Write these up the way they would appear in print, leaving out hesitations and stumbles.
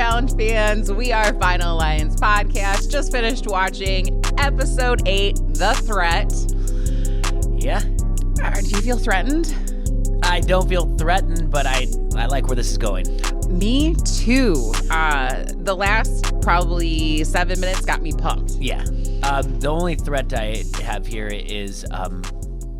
Challenge fans? We are Final Alliance Podcast. Just finished watching episode 8, The Threat. Yeah. Do you feel threatened? I don't feel threatened, but I like where this is going. Me too. The last probably 7 minutes got me pumped. Yeah. The only threat I have here is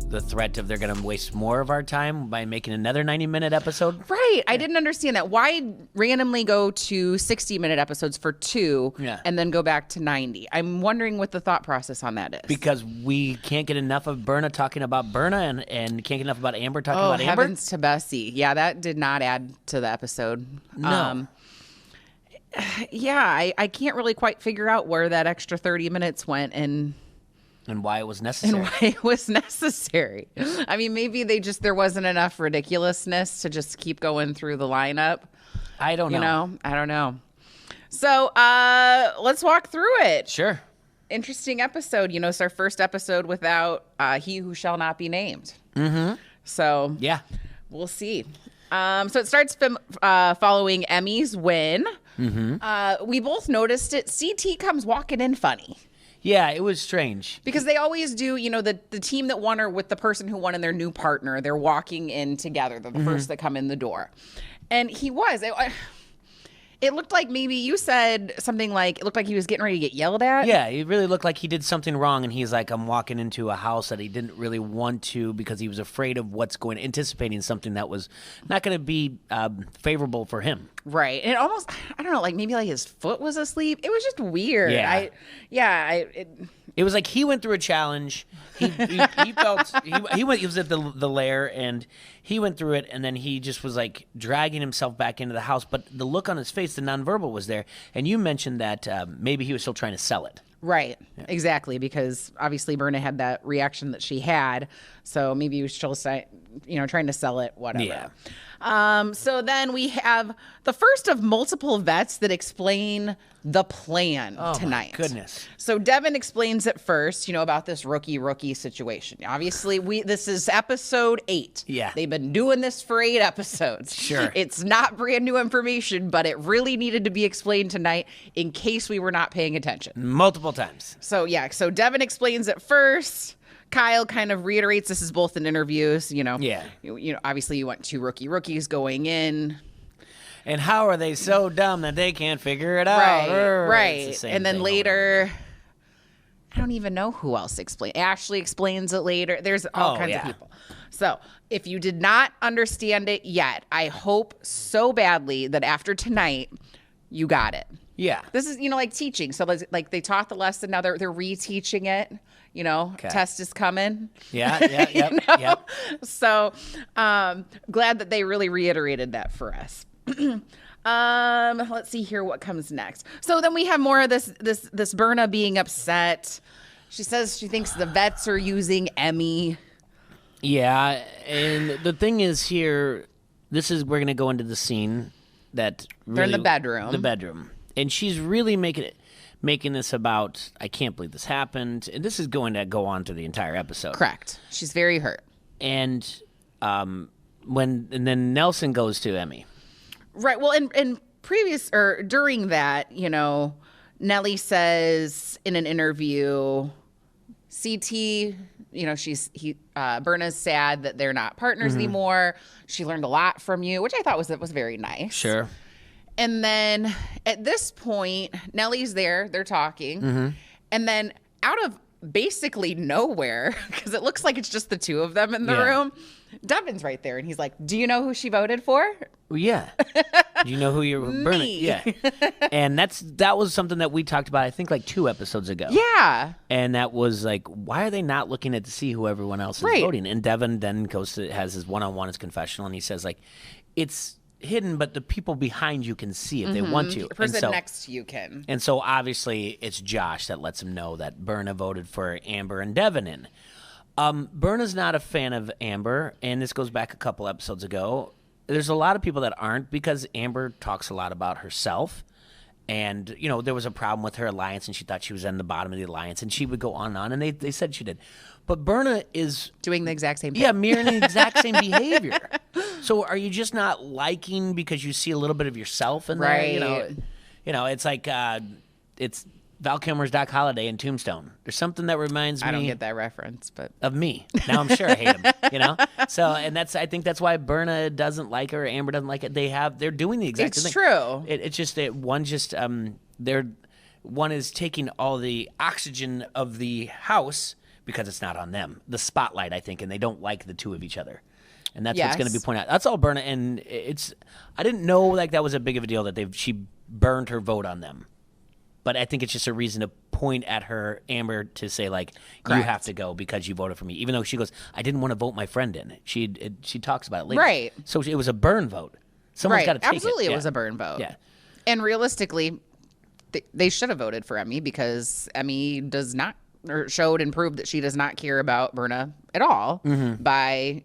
the threat of they're going to waste more of our time by making another 90-minute episode. Right. Yeah. I didn't understand that. Why randomly go to 60-minute episodes for 2 and then go back to 90? I'm wondering what the thought process on that is. Because we can't get enough of Berna talking about Berna and can't get enough about Amber talking about Amber. Oh, heavens to Bessie. Yeah, that did not add to the episode. No. I can't really quite figure out where that extra 30 minutes went and why it was necessary. I mean, maybe there wasn't enough ridiculousness to just keep going through the lineup. I don't know. I don't know. So let's walk through it. Sure. Interesting episode. It's our first episode without He Who Shall Not Be Named. Mm-hmm. So yeah, we'll see. So it starts following Emmy's win. Mm-hmm. We both noticed it. CT comes walking in funny. Yeah, it was strange. Because they always do, the team that won are with the person who won and their new partner. They're walking in together. They're the first that come in the door. And he was. It looked like maybe you said something like, it looked like he was getting ready to get yelled at. Yeah, it really looked like he did something wrong, and he's like, I'm walking into a house that he didn't really want to because he was afraid of anticipating something that was not going to be favorable for him. Right. And it almost, I don't know, like maybe like his foot was asleep. It was just weird. Yeah. It was like he went through a challenge. He felt he was at the lair and he went through it, and then he just was like dragging himself back into the house. But the look on his face, the nonverbal was there. And you mentioned that maybe he was still trying to sell it. Right. Yeah. Exactly. Because obviously Berna had that reaction that she had. So maybe he was still trying to sell it, whatever. Yeah. So then we have the first of multiple vets that explain the plan tonight. My goodness. So Devin explains it first, about this rookie situation. Obviously, this is episode 8. Yeah. They've been doing this for 8 episodes. Sure. It's not brand new information, but it really needed to be explained tonight in case we were not paying attention. Multiple times. So Devin explains it first. Kyle kind of reiterates this is both in interviews, Yeah. Obviously you want 2 rookies going in. And how are they so dumb that they can't figure it out? Right. And then later, I don't even know who else explains. Ashley explains it later. There's all kinds of people. So if you did not understand it yet, I hope so badly that after tonight, you got it. Yeah. This is, like teaching. So like they taught the lesson. Now they're reteaching it. Test is coming. Yeah. So glad that they really reiterated that for us. Let's see here what comes next. So then we have more of this Berna being upset. She says she thinks the vets are using Emmy. Yeah, and the thing is here, we're going to go into the scene that really, they're in the bedroom. The bedroom. And she's really making this about, I can't believe this happened. And this is going to go on through the entire episode. Correct. She's very hurt. And then Nelson goes to Emmy. Right. Well, in previous or during that, Nellie says in an interview, CT, Berna's sad that they're not partners anymore. She learned a lot from you, which I thought was very nice. Sure. And then at this point, Nellie's there, they're talking. And then out of basically nowhere, because it looks like it's just the 2 of them in the room, Devin's right there. And he's like, do you know who she voted for? Well, yeah. Do you know who you're burning? Yeah. And that was something that we talked about, I think, like 2 episodes ago. Yeah. And that was like, why are they not looking to see who everyone else is voting? And Devin then has his one-on-one, his confessional, and he says, like, it's hidden, but the people behind you can see if they want to. The person next to you can. And so obviously it's Josh that lets him know that Berna voted for Amber and Devin in. Berna's not a fan of Amber, and this goes back a couple episodes ago. There's a lot of people that aren't, because Amber talks a lot about herself. And, there was a problem with her alliance, and she thought she was in the bottom of the alliance, and she would go on and on, and they said she did. But Berna is doing the exact same thing. Yeah, mirroring the exact same behavior. So are you just not liking because you see a little bit of yourself in there? Right. It's like it's Val Kilmer's Doc Holliday in Tombstone. There's something that reminds me. I don't get that reference, but of me. Now I'm sure I hate him. So, and I think that's why Berna doesn't like her, Amber doesn't like it. They're doing the exact same thing. It's true. It's just that one is taking all the oxygen of the house because it's not on them. The spotlight, I think, and they don't like the two of each other. And that's what's going to be pointed out. That's all Berna, and I didn't know like that was a big of a deal that she burned her vote on them. But I think it's just a reason to point at her, Amber, to say, like, Correct. You have to go because you voted for me. Even though she goes, I didn't want to vote my friend in. She talks about it later. Right. So it was a burn vote. Someone's got to take Absolutely, it. it was a burn vote. Yeah. And realistically, they should have voted for Emmy because Emmy does not, or showed and proved that she does not care about Berna at all by,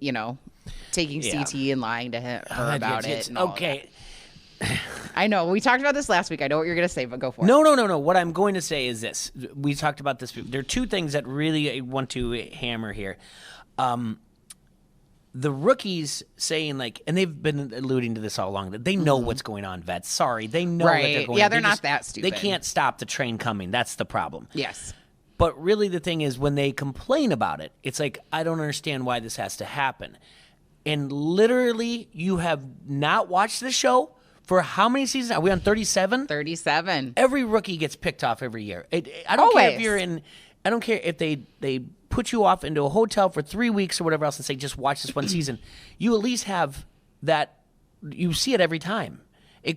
taking CT and lying to her about it. And okay. I know. We talked about this last week. I know what you're going to say, but go for it. No. What I'm going to say is this. We talked about this. There are two things that really I want to hammer here. The rookies saying, like, and they've been alluding to this all along, that they know what's going on, vets. Sorry. They know that they're going on. Yeah, they're not that stupid. They can't stop the train coming. That's the problem. Yes. But really the thing is when they complain about it, it's like, I don't understand why this has to happen. And literally, you have not watched the show for how many seasons? Are we on 37? 37. Every rookie gets picked off every year. I don't care if you're in. I don't care if they put you off into a hotel for 3 weeks or whatever else and say just watch this one season. You at least have that. You see it every time.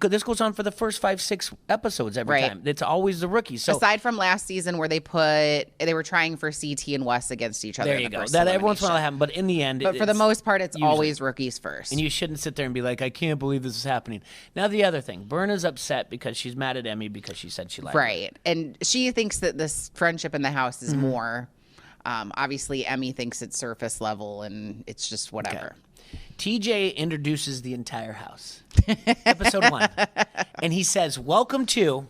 This goes on for the first 5-6 episodes every time. It's always the rookies. So aside from last season where they were trying for CT and Wes against each other. There you go. That every once in a while happens, but in the end, but for the most part, it's always rookies first. And you shouldn't sit there and be like, I can't believe this is happening. Now the other thing, Berna's upset because she's mad at Emmy because she said she liked her. Right, and she thinks that this friendship in the house is more. Obviously, Emmy thinks it's surface level, and it's just whatever. Okay. TJ introduces the entire house. Episode 1. And he says, welcome to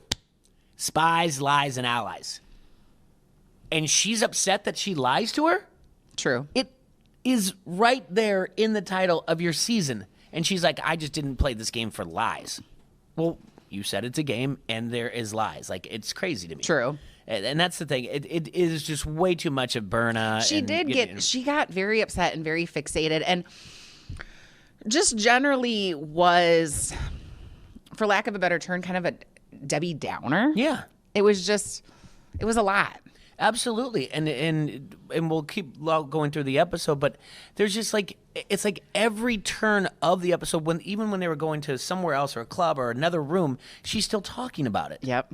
Spies, Lies, and Allies. And she's upset that she lies to her? True. It is right there in the title of your season. And she's like, I just didn't play this game for lies. Well, you said it's a game, and there is lies. Like, it's crazy to me. True. And that's the thing. It is just way too much of Berna. She got very upset and very fixated, and just generally was, for lack of a better term, kind of a Debbie Downer. Yeah. It was a lot. Absolutely. And we'll keep going through the episode, but there's just like, it's like every turn of the episode, even when they were going to somewhere else or a club or another room, she's still talking about it. Yep.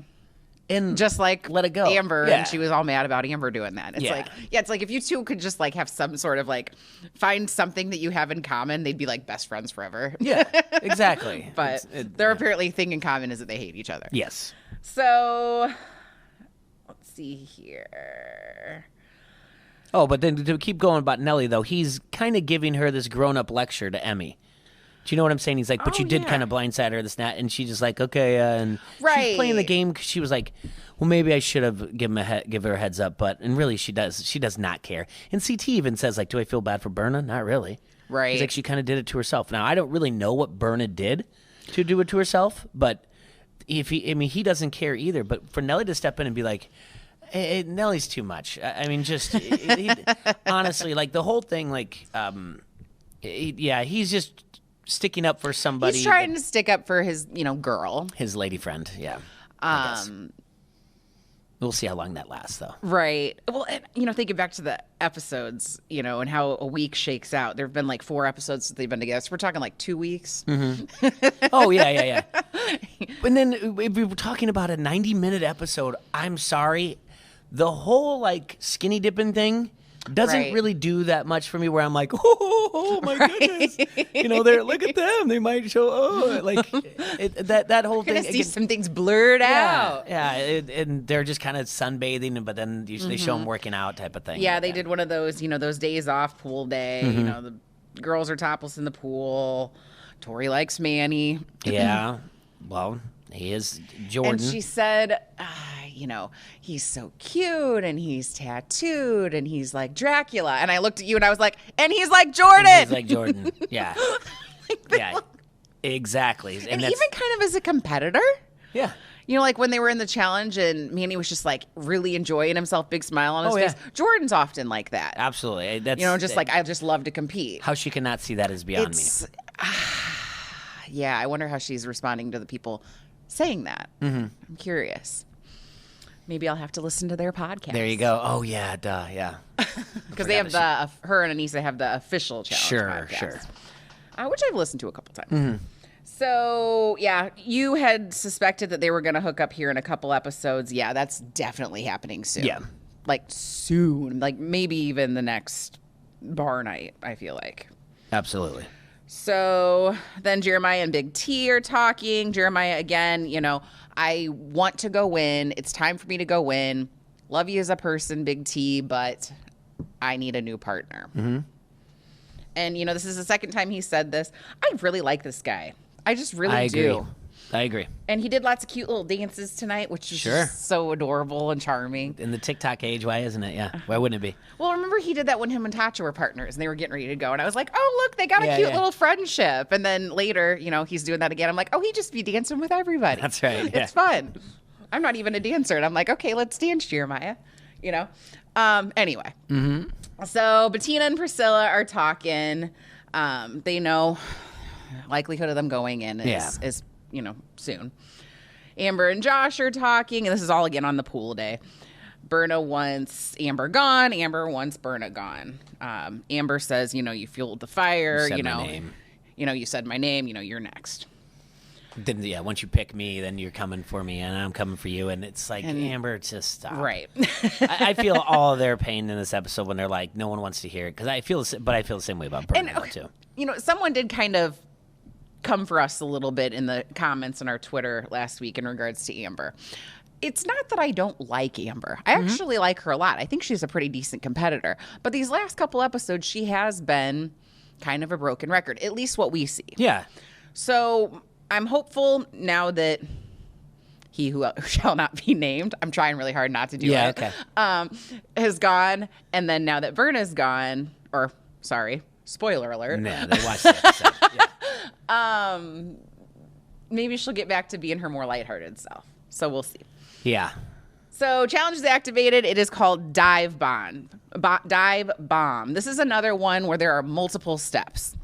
And just like let it go. Amber, and she was all mad about Amber doing that. It's like if you two could just like have some sort of like find something that you have in common, they'd be like best friends forever. Yeah, exactly. But their apparently thing in common is that they hate each other. Yes. So let's see here. Oh, but then to keep going about Nellie though, he's kind of giving her this grown-up lecture to Emmy. Do you know what I'm saying? He's like, but you did kind of blindside her, this and that. And she's just like, okay. And she's playing the game because she was like, well, maybe I should have give her a heads up. And really, she does not care. And CT even says, like, do I feel bad for Berna? Not really. Right. He's like, she kind of did it to herself. Now, I don't really know what Berna did to do it to herself. But he doesn't care either. But for Nellie to step in and be like, hey, Nellie's too much. I mean, just honestly, like the whole thing, like, he's just sticking up for somebody. He's trying to stick up for his, girl. His lady friend, yeah. We'll see how long that lasts, though. Right. Well, and, thinking back to the episodes, and how a week shakes out. There have been like 4 episodes that they've been together. So we're talking like 2 weeks. Mm-hmm. Oh, yeah. And then if we were talking about a 90-minute episode, I'm sorry. The whole, like, skinny dipping thing doesn't really do that much for me where I'm like, oh my goodness. Look at them. They might show, like, that whole thing. You're going to see some things blurred out. Yeah, and they're just kind of sunbathing, but then they show them working out type of thing. Yeah, they did one of those, those days off pool day. Mm-hmm. The girls are topless in the pool. Tori likes Manny. Yeah, well, he is Jordan. And she said, he's so cute and he's tattooed and he's like Dracula. And I looked at you and I was like, and he's like Jordan. And he's like Jordan. Yeah. Yeah. Exactly. And even kind of as a competitor. Yeah. You know, like when they were in the challenge and Manny was just like really enjoying himself, big smile on his face. Jordan's often like that. Absolutely. That's, you know, just like, I just love to compete. How she cannot see that is beyond me. Yeah, I wonder how she's responding to the people saying that. I'm curious. Maybe I'll have to listen to their podcast. There you go. Oh, yeah, duh, yeah. Because they have her and Anissa have the official challenge podcast. Sure. Which I've listened to a couple times. So, yeah, you had suspected that they were going to hook up here in a couple episodes. Yeah, that's definitely happening soon. Yeah. Like, soon. Like, maybe even the next bar night, I feel like. Absolutely. So, then Jeremiah and Big T are talking. Jeremiah, again, you know, I want to go win. It's time for me to go win. Love you as a person, Big T, but I need a new partner. And, you know, this is the second time he said this. I really like this guy. I just really do. I agree. And he did lots of cute little dances tonight, which is just so adorable and charming. In the TikTok age, why isn't it? Yeah. Why wouldn't it be? Well, remember he did that when him and Tasha were partners and they were getting ready to go. And I was like, oh, look, they got a cute little friendship. And then later, you know, he's doing that again. I'm like, oh, he just be dancing with everybody. That's right. Yeah. It's fun. I'm not even a dancer. And I'm like, okay, let's dance, Jeremiah. You know? Anyway. So Bettina and Priscilla are talking. They know likelihood of them going in is, you know, soon. Amber and Josh are talking, and this is all again on the pool day. Berna wants Amber gone. Amber wants Berna gone. Amber says, you know, you fueled the fire. You said my name. You know, you said my name. You know, you're next. Then once you pick me, then you're coming for me, and I'm coming for you, and it's like, Amber, just stop. Right. I feel all their pain in this episode when they're like, no one wants to hear it, because I feel the same way about Berna too. You know, someone did kind of come for us a little bit in the comments on our Twitter last week in regards to Amber. It's not that I don't like Amber. I actually like her a lot. I think she's a pretty decent competitor. But these last couple episodes, she has been kind of a broken record, at least what we see. Yeah. So I'm hopeful now that he who shall not be named, I'm trying really hard not to do it, has gone. And then now that Verna's gone, or sorry, spoiler alert. Yeah, they watched the episode. Yeah. Maybe she'll get back to being her more lighthearted self. So we'll see. Yeah. So challenge is activated. It is called Dive Bomb. Dive Bomb. This is another one where there are multiple steps.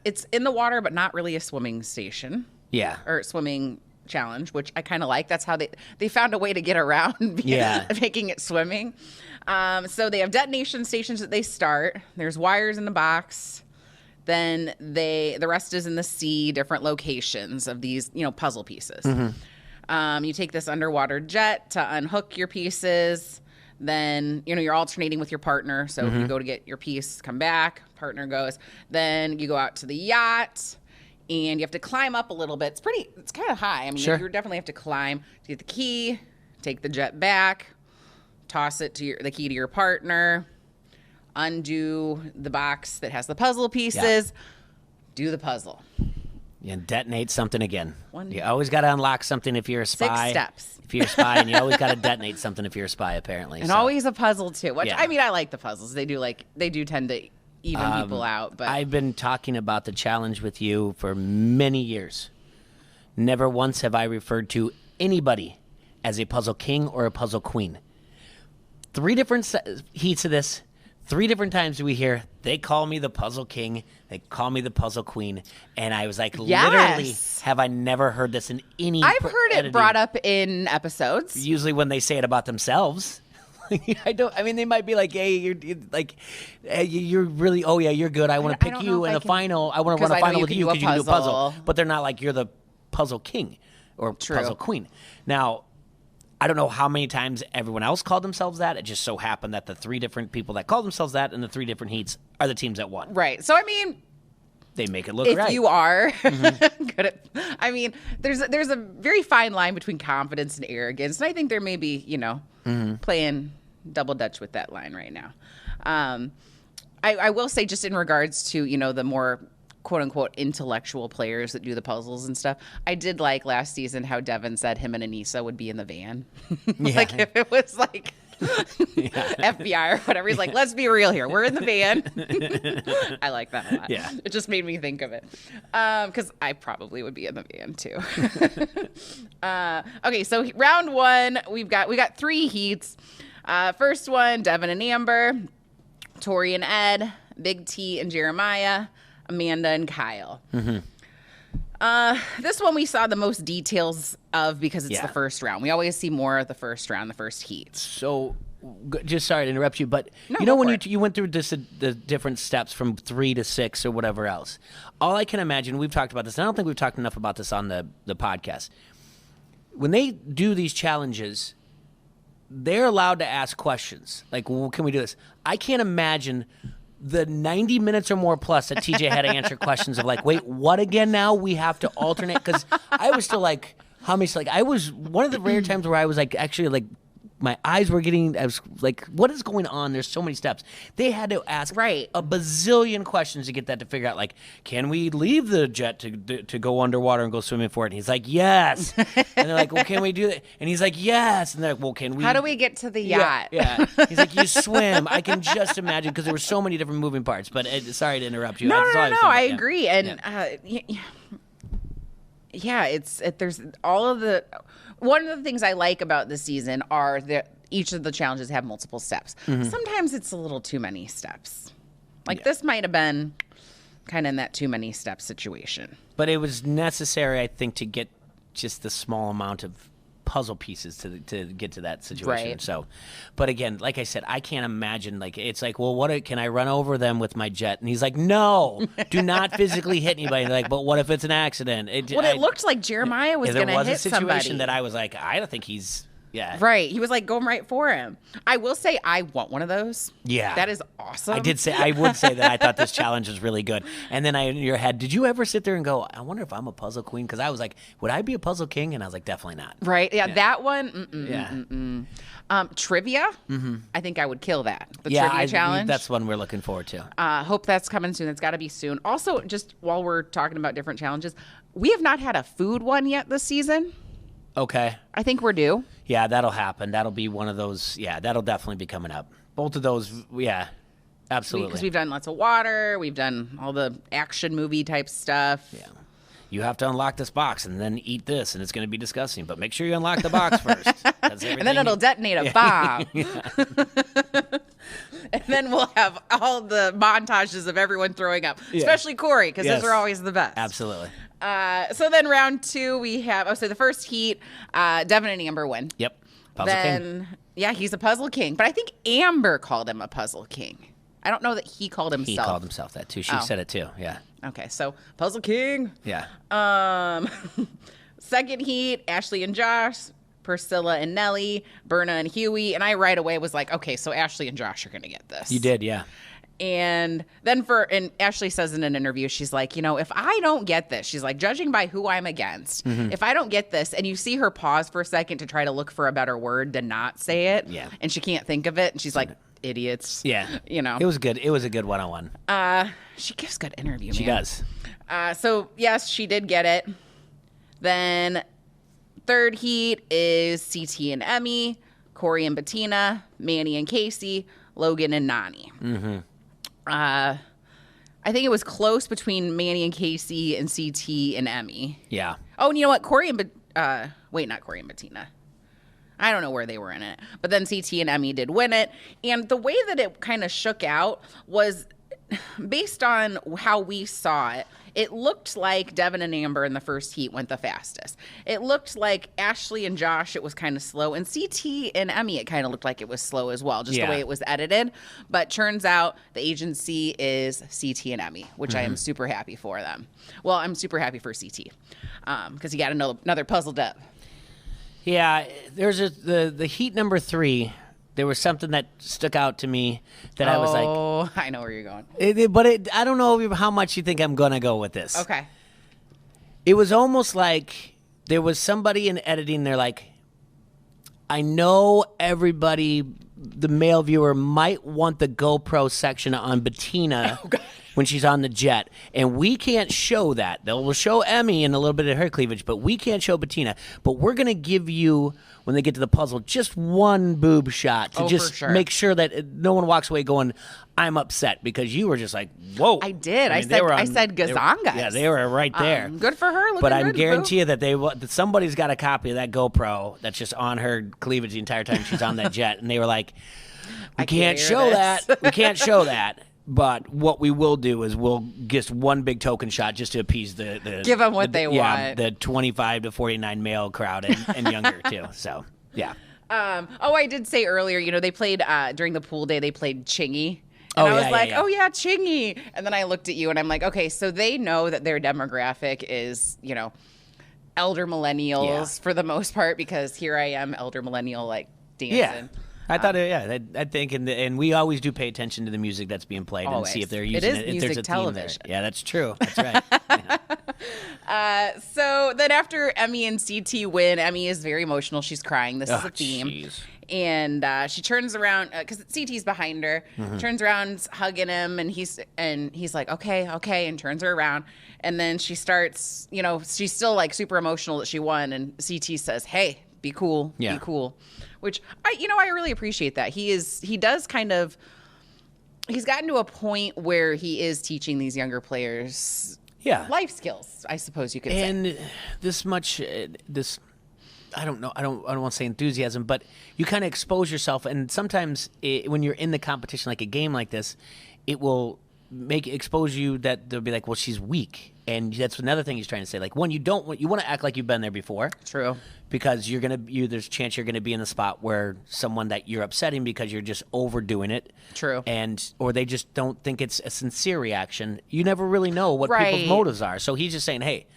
It's in the water, but not really a swimming station. Yeah. Or swimming challenge, which I kind of like. That's how they found a way to get around making it swimming. So they have detonation stations that they start. There's wires in the box. Then the rest is in the sea, different locations of these, you know, puzzle pieces. You take this underwater jet to unhook your pieces. Then, you know, you're alternating with your partner. So you go to get your piece, come back, partner goes. Then you go out to the yacht and you have to climb up a little bit. It's kind of high. I mean, you definitely have to climb to get the key, take the jet back, toss it to the key to your partner, undo the box that has the puzzle pieces, do the puzzle. You detonate something again. You always got to unlock something if you're a spy. 6 steps. If you're a spy, and you always got to detonate something if you're a spy, apparently. And always a puzzle too. Which I mean, I like the puzzles. They do tend to even people out. But I've been talking about the challenge with you for many years. Never once have I referred to anybody as a puzzle king or a puzzle queen. 3 different heats of this. 3 different times we hear, they call me the puzzle king, they call me the puzzle queen, and I was like, literally, have I never heard this in any I've heard it brought up in episodes. Usually when they say it about themselves. I mean, they might be like, hey, you're really, oh yeah, you're good. I want to pick you in the final. I want to run a final with you because you can do a puzzle. But they're not like, you're the puzzle king or puzzle queen. Now, I don't know how many times everyone else called themselves that. It just so happened that the 3 different people that called themselves that in the 3 different heats are the teams that won. Right. So, I mean, they make it look if right. you are good at, I mean, there's a very fine line between confidence and arrogance. And I think there may be, you know, playing double dutch with that line right now. I will say just in regards to, you know, the more quote unquote intellectual players that do the puzzles and stuff. I did like last season how Devin said him and Anissa would be in the van. Like if it was like FBI or whatever. He's like, let's be real here. We're in the van. I like that a lot. Yeah. It just made me think of it. Because I probably would be in the van too. Okay, so round one, we got 3 heats. First one, Devin and Amber, Tori and Ed, Big T and Jeremiah, Amanda and Kyle. This one we saw the most details of because it's the first round. We always see more of the first round, the first heat. So, just sorry to interrupt you, but you know when you went through the different steps from 3 to 6 or whatever else, all I can imagine, we've talked about this, and I don't think we've talked enough about this on the podcast. When they do these challenges, they're allowed to ask questions. Like, well, can we do this? I can't imagine the 90 minutes or more plus that TJ had to answer questions of like, wait, what again now? We have to alternate? Because I was still like, how many, like, I was one of the rare times where I was like, actually like, my eyes were getting, I was like, what is going on? There's so many steps. They had to ask a bazillion questions to get that to figure out, like, can we leave the jet to go underwater and go swimming for it? And he's like, yes. And they're like, well, can we do that? And he's like, yes. And they're like, well, can we? How do we get to the yacht? Yeah. He's like, you swim. I can just imagine because there were so many different moving parts. But sorry to interrupt you. No, I agree. And there's all of the. One of the things I like about this season are that each of the challenges have multiple steps. Sometimes it's a little too many steps. Like this might have been kind of in that too many steps situation. But it was necessary, I think, to get just the small amount of puzzle pieces to get to that situation. Right. So, but again, like I said, I can't imagine, like, it's like, well, can I run over them with my jet? And he's like, no, do not physically hit anybody. Like, but what if it's an accident? It looked like Jeremiah was going to hit somebody. There was a situation that I was like, I don't think he's. Yeah. Right. He was like going right for him. I will say I want one of those. Yeah. That is awesome. I would say that I thought this challenge was really good. And then in your head, did you ever sit there and go, I wonder if I'm a puzzle queen? Because I was like, would I be a puzzle king? And I was like, definitely not. Right. Yeah. That one. Trivia. I think I would kill that. The trivia challenge. That's one we're looking forward to. Hope that's coming soon. It's got to be soon. Also, just while we're talking about different challenges, we have not had a food one yet this season. Okay. I think we're due. Yeah, that'll happen. That'll be one of those. Yeah, that'll definitely be coming up. Both of those, yeah, absolutely. Because we've done lots of water. We've done all the action movie type stuff. Yeah. You have to unlock this box and then eat this, and it's going to be disgusting. But make sure you unlock the box first. And then it'll detonate a bomb. And then we'll have all the montages of everyone throwing up, especially Corey, because those are always the best. Absolutely. So then round 2, we have, so the first heat, Devin and Amber win. Yep. Puzzle king. Yeah, he's a puzzle king. But I think Amber called him a puzzle king. I don't know that he called himself. He called himself that too. She said it too. Yeah. Okay, so puzzle king. Yeah. Second heat, Ashley and Josh, Priscilla and Nellie, Berna and Huey. And I right away was like, okay, so Ashley and Josh are going to get this. You did, yeah. And then and Ashley says in an interview, she's like, if I don't get this, she's like, judging by who I'm against, if I don't get this, and you see her pause for a second to try to look for a better word to not say it, and she can't think of it, and she's like, idiots. Yeah. It was good. It was a good one-on-one. She gives good interview, man. She does. So, yes, she did get it. Then third heat is CT and Emmy, Corey and Bettina, Manny and Casey, Logan and Nani. I think it was close between Manny and Casey and CT and Emmy. Yeah. Oh, and you know what? Corey and not Corey and Bettina. I don't know where they were in it. But then CT and Emmy did win it. And the way that it kind of shook out was based on how we saw it. It looked like Devin and Amber in the first heat went the fastest. It looked like Ashley and Josh, it was kind of slow. And CT and Emmy, it kind of looked like it was slow as well, just the way it was edited. But turns out the agency is CT and Emmy, which I am super happy for them. Well, I'm super happy for CT because he got another puzzle dub. Yeah, there's the heat number 3. There was something that stuck out to me that I was like... Oh, I know where you're going. But I don't know how much you think I'm going to go with this. Okay. It was almost like there was somebody in editing, they're like, I know everybody, the male viewer, might want the GoPro section on Bettina when she's on the jet. And we can't show that. They'll show Emmy and a little bit of her cleavage, but we can't show Bettina. But we're going to give you, when they get to the puzzle, just one boob shot to just make sure that no one walks away going, I'm upset, because you were just like, whoa. I did. I said gazongas. Yeah, they were right there. Good for her. But I guarantee you that somebody's got a copy of that GoPro that's just on her cleavage the entire time she's on that jet. And they were like, we can't show that. We can't show that. But what we will do is we'll get one big token shot just to appease the give them what they want. The 25 to 49 male crowd and younger too. So yeah. I did say earlier, they played during the pool day. They played Chingy. And I was like, oh, yeah, Chingy. And then I looked at you and I'm like, okay, so they know that their demographic is, elder millennials for the most part, because here I am, elder millennial, like dancing. Yeah. I thought, I think, and we always do pay attention to the music that's being played and see if they're using it. It is music television. Yeah, that's true. That's right. Yeah. So then after Emmy and CT win, Emmy is very emotional. She's crying. This is a theme. Geez. And she turns around because CT's behind her. Turns around, hugging him, and he's like, okay, and turns her around. And then she starts, she's still like super emotional that she won. And CT says, "Hey, be cool, be cool," which I really appreciate that. He's gotten to a point where he is teaching these younger players, life skills, I suppose you could say. And this. I don't know. I don't want to say enthusiasm, but you kind of expose yourself, and sometimes when you're in the competition, like a game like this, it will expose you that they'll be like, well, she's weak, and that's another thing he's trying to say. Like, one, you want to act like you've been there before. True. Because there's a chance you're gonna be in the spot where someone that you're upsetting because you're just overdoing it. True. Or they just don't think it's a sincere reaction. You never really know what people's motives are. So he's just saying, hey,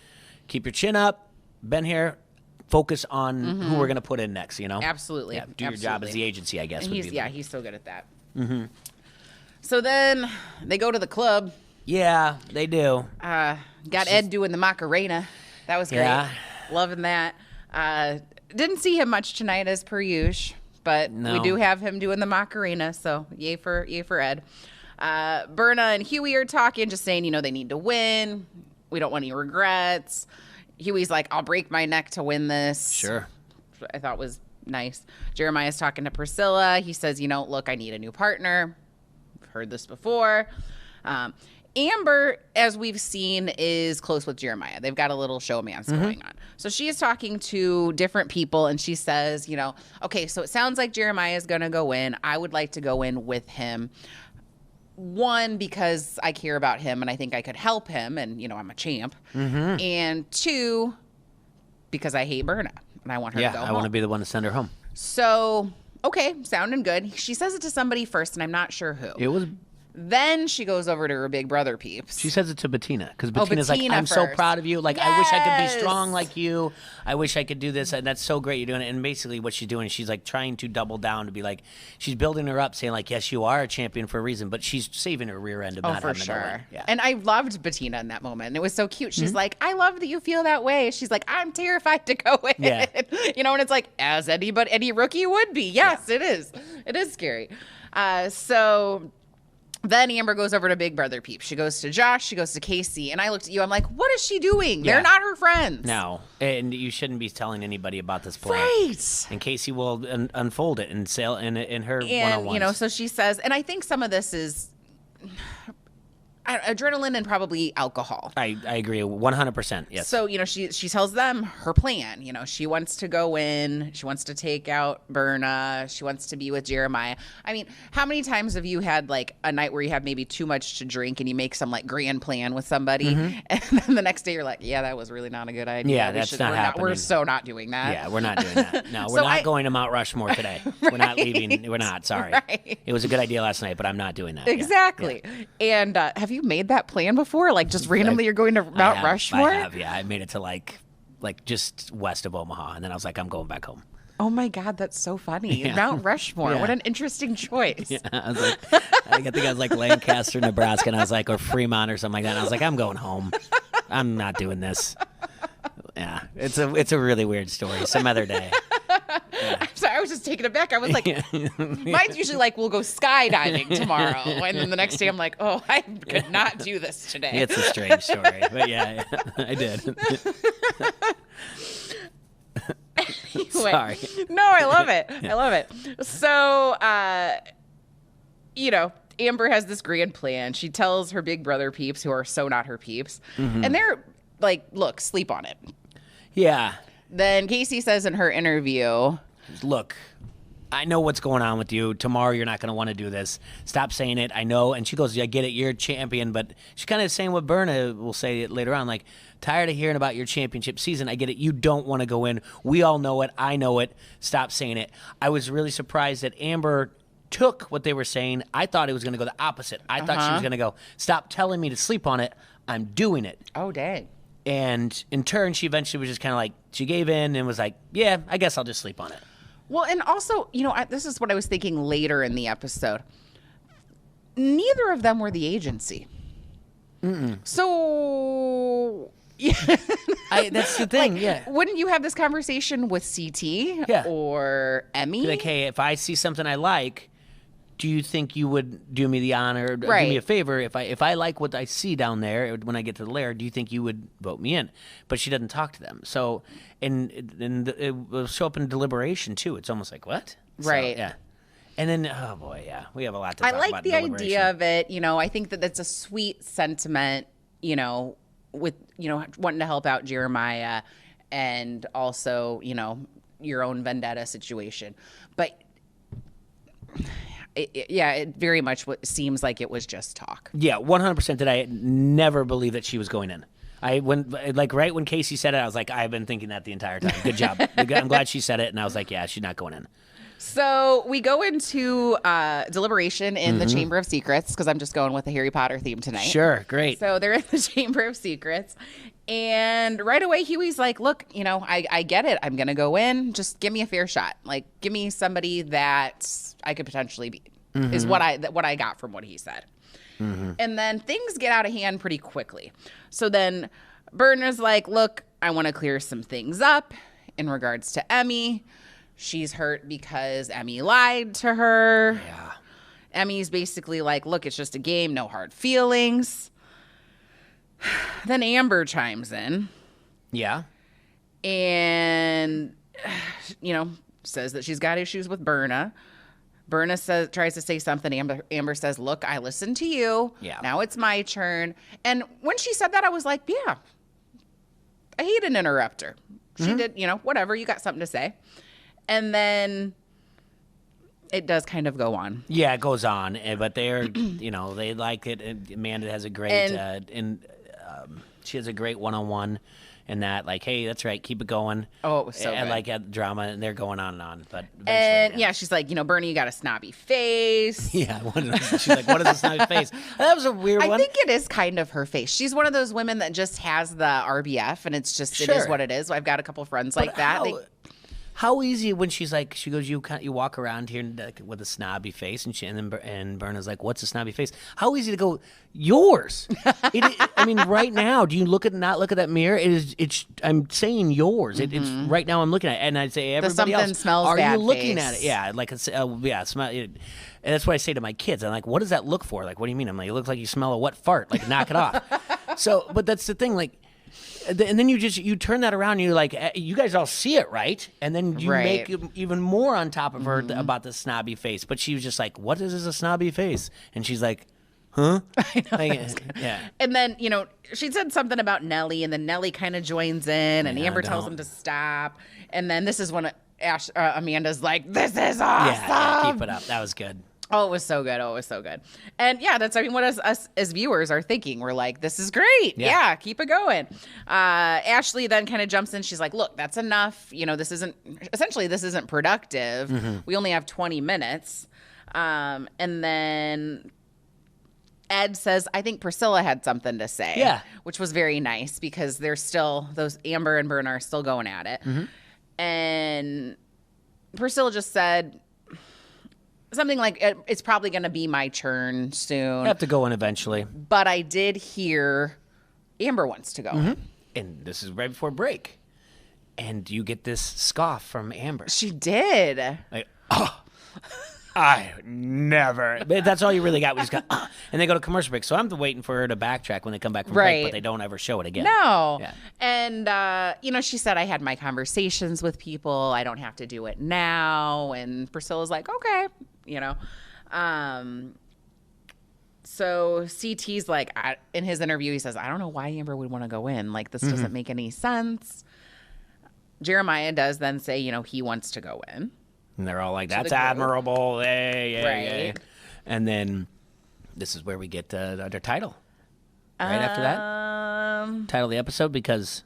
keep your chin up. Been here. Focus on who we're going to put in next, Absolutely. Yeah, do your job as the agency, I guess. And he's so good at that. Mm-hmm. So then they go to the club. Yeah, they do. Got Ed doing the Macarena. That was great. Yeah. Loving that. Didn't see him much tonight as per usual, but we do have him doing the Macarena, so yay for Ed. Berna and Huey are talking, just saying, they need to win. We don't want any regrets. Huey's like, I'll break my neck to win this. Sure. Which I thought was nice. Jeremiah's talking to Priscilla. He says, look, I need a new partner. I've heard this before. Amber, as we've seen, is close with Jeremiah. They've got a little showmance going on. So she is talking to different people, and she says, okay, so it sounds like Jeremiah is going to go in. I would like to go in with him. One, because I care about him and I think I could help him, and I'm a champ. And two, because I hate Berna and I want her to go home. I want to be the one to send her home. So, okay, sounding good. She says it to somebody first, and I'm not sure who. It was. Then she goes over to her big brother peeps. She says it to Bettina, because Bettina's like, I'm so proud of you. Like, I wish I could be strong like you. I wish I could do this. And that's so great you're doing it. And basically what she's doing is she's like trying to double down to be like, she's building her up, saying like, yes, you are a champion for a reason, but she's saving her rear end of not having to win. Yeah. And I loved Bettina in that moment. It was so cute. She's like, I love that you feel that way. She's like, I'm terrified to go in. Yeah. And it's like, as any rookie would be. Yes, it is. It is scary. So then Amber goes over to Big Brother Peep. She goes to Josh. She goes to Casey. And I looked at you. I'm like, what is she doing? Yeah. They're not her friends. No. And you shouldn't be telling anybody about this plan. Right. And Casey will unfold it and sell in her one-on-ones. And, so she says, and I think some of this is adrenaline and probably alcohol. I agree 100%. Yes. So, she tells them her plan. She wants to go in. She wants to take out Berna. She wants to be with Jeremiah. I mean, how many times have you had like a night where you have maybe too much to drink and you make some like grand plan with somebody, and then the next day you're like, yeah, that was really not a good idea. Yeah, that's not happening. We're so not doing that. Yeah, we're not doing that. No, we're not going to Mount Rushmore today. Right. We're not leaving. We're not. Sorry. Right. It was a good idea last night, but I'm not doing that. Exactly. Yeah. And have you made that plan before? Like just randomly you're going to Mount Rushmore? I have, yeah. I made it to like just west of Omaha, and then I was like, I'm going back home. Oh my God, that's so funny. Yeah. Mount Rushmore. Yeah. What an interesting choice. Yeah, I was like, I think I was like Lancaster, Nebraska, and I was like, or Fremont or something like that. And I was like, I'm going home. I'm not doing this. Yeah, it's a really weird story. Some other day. Yeah. I'm sorry, was just taken aback. I was like, mine's usually like, we'll go skydiving tomorrow. And then the next day I'm like, oh, I could not do this today. It's a strange story. But yeah, I did. Anyway, Sorry. No, I love it. I love it. So, Amber has this grand plan. She tells her big brother peeps, who are so not her peeps, and they're like, look, sleep on it. Yeah. Then Casey says in her interview, look, I know what's going on with you. Tomorrow you're not going to want to do this. Stop saying it. I know. And she goes, I get it. You're a champion. But she's kind of saying what Berna will say later on, like, tired of hearing about your championship season. I get it. You don't want to go in. We all know it. I know it. Stop saying it. I was really surprised that Amber took what they were saying. I thought it was going to go the opposite. I thought she was going to go, stop telling me to sleep on it. I'm doing it. oh, dang. And in turn, she eventually was just kind of like, she gave in and was like, yeah, I guess I'll just sleep on it. Well, and also, this is what I was thinking later in the episode. Neither of them were the agency. So, yeah. That's the thing, yeah. Wouldn't you have this conversation with CT or Emmy? Like, hey, if I see something I like, do you think you would do me the honor, or do Right. me a favor? If I like what I see down there when I get to the lair, do you think you would vote me in? But she doesn't talk to them. So, and it will show up in Deliberation, too. It's almost like, what? Right. So, yeah. And then, oh, boy, yeah. We have a lot to talk I about like the Deliberation. idea of it. I think that that's a sweet sentiment, with, wanting to help out Jeremiah and also, your own vendetta situation. But it very much seems like it was just talk. Yeah, 100% did I never believe that she was going in. Right when Casey said it, I was like, I've been thinking that the entire time. Good job. I'm glad she said it, and I was like, yeah, she's not going in. So we go into Deliberation in the Chamber of Secrets, because I'm just going with the Harry Potter theme tonight. Sure, great. So they're in the Chamber of Secrets. And right away, Huey's like, look, I get it. I'm going to go in. Just give me a fair shot. Like, give me somebody that I could potentially beat, is what I got from what he said. And then things get out of hand pretty quickly. So then Berna's like, look, I want to clear some things up in regards to Emmy. She's hurt because Emmy lied to her. Yeah. Emmy's basically like, look, it's just a game, no hard feelings. Then Amber chimes in. Yeah. And, says that she's got issues with Berna. Berna tries to say something. Amber says, look, I listened to you. Yeah. Now it's my turn. And when she said that, I was like, yeah, I hate an interrupter. She did, whatever. You got something to say. And then it does kind of go on. Yeah, it goes on. But they're, they like it. And Amanda has a great, she has a great one-on-one. And that, like, hey, that's right, keep it going. Oh, it was so good. good. Like, at drama, and they're going on and on. But eventually, she's like, Bernie, you got a snobby face. Yeah, she's like, what is a snobby face? That was a weird one. I think it is kind of her face. She's one of those women that just has the RBF, and it's just, It is what it is. I've got a couple friends like that. How easy when she goes, you walk around here with a snobby face, and Berna's like, what's a snobby face? How easy to go, yours. Right now, do you not look at that mirror? I'm saying yours. It's right now I'm looking at it, and I'd say everybody else, smells are bad you looking face. at it? Yeah, like smell. And that's what I say to my kids. I'm like, what does that look for? Like, what do you mean? I'm like, it looks like you smell a wet fart. Like, knock it off. So, but that's the thing, like. And then you turn that around and you're like, you guys all see it, right? And then you make even more on top of her about the snobby face. But she was just like, what is a snobby face? And she's like, huh? I know. Yeah. And then, she said something about Nellie, and then Nellie kind of joins in, and Amber tells him to stop. And then this is when Amanda's like, this is awesome. Yeah, keep it up. That was good. Oh, it was so good. And yeah, that's, what us as viewers are thinking. We're like, this is great. Yeah, keep it going. Ashley then kind of jumps in. She's like, look, that's enough. This isn't productive. We only have 20 minutes. And then Ed says, I think Priscilla had something to say. Yeah. Which was very nice, because they're still, those Amber and Berna are still going at it. And Priscilla just said something like, it's probably going to be my turn soon. I have to go in eventually. But I did hear Amber wants to go. And this is right before break. And you get this scoff from Amber. She did. Like, oh, I never. But that's all you really got. We just got, and they go to commercial break. So I'm waiting for her to backtrack when they come back from break, but they don't ever show it again. No. Yeah. And, she said, I had my conversations with people. I don't have to do it now. And Priscilla's like, okay, So CT's like, in his interview, he says, I don't know why Amber would want to go in. Like, this doesn't make any sense. Jeremiah does then say, he wants to go in. And they're all like, that's admirable. Hey. Right. And then this is where we get their title. Right after that? Title of the episode, because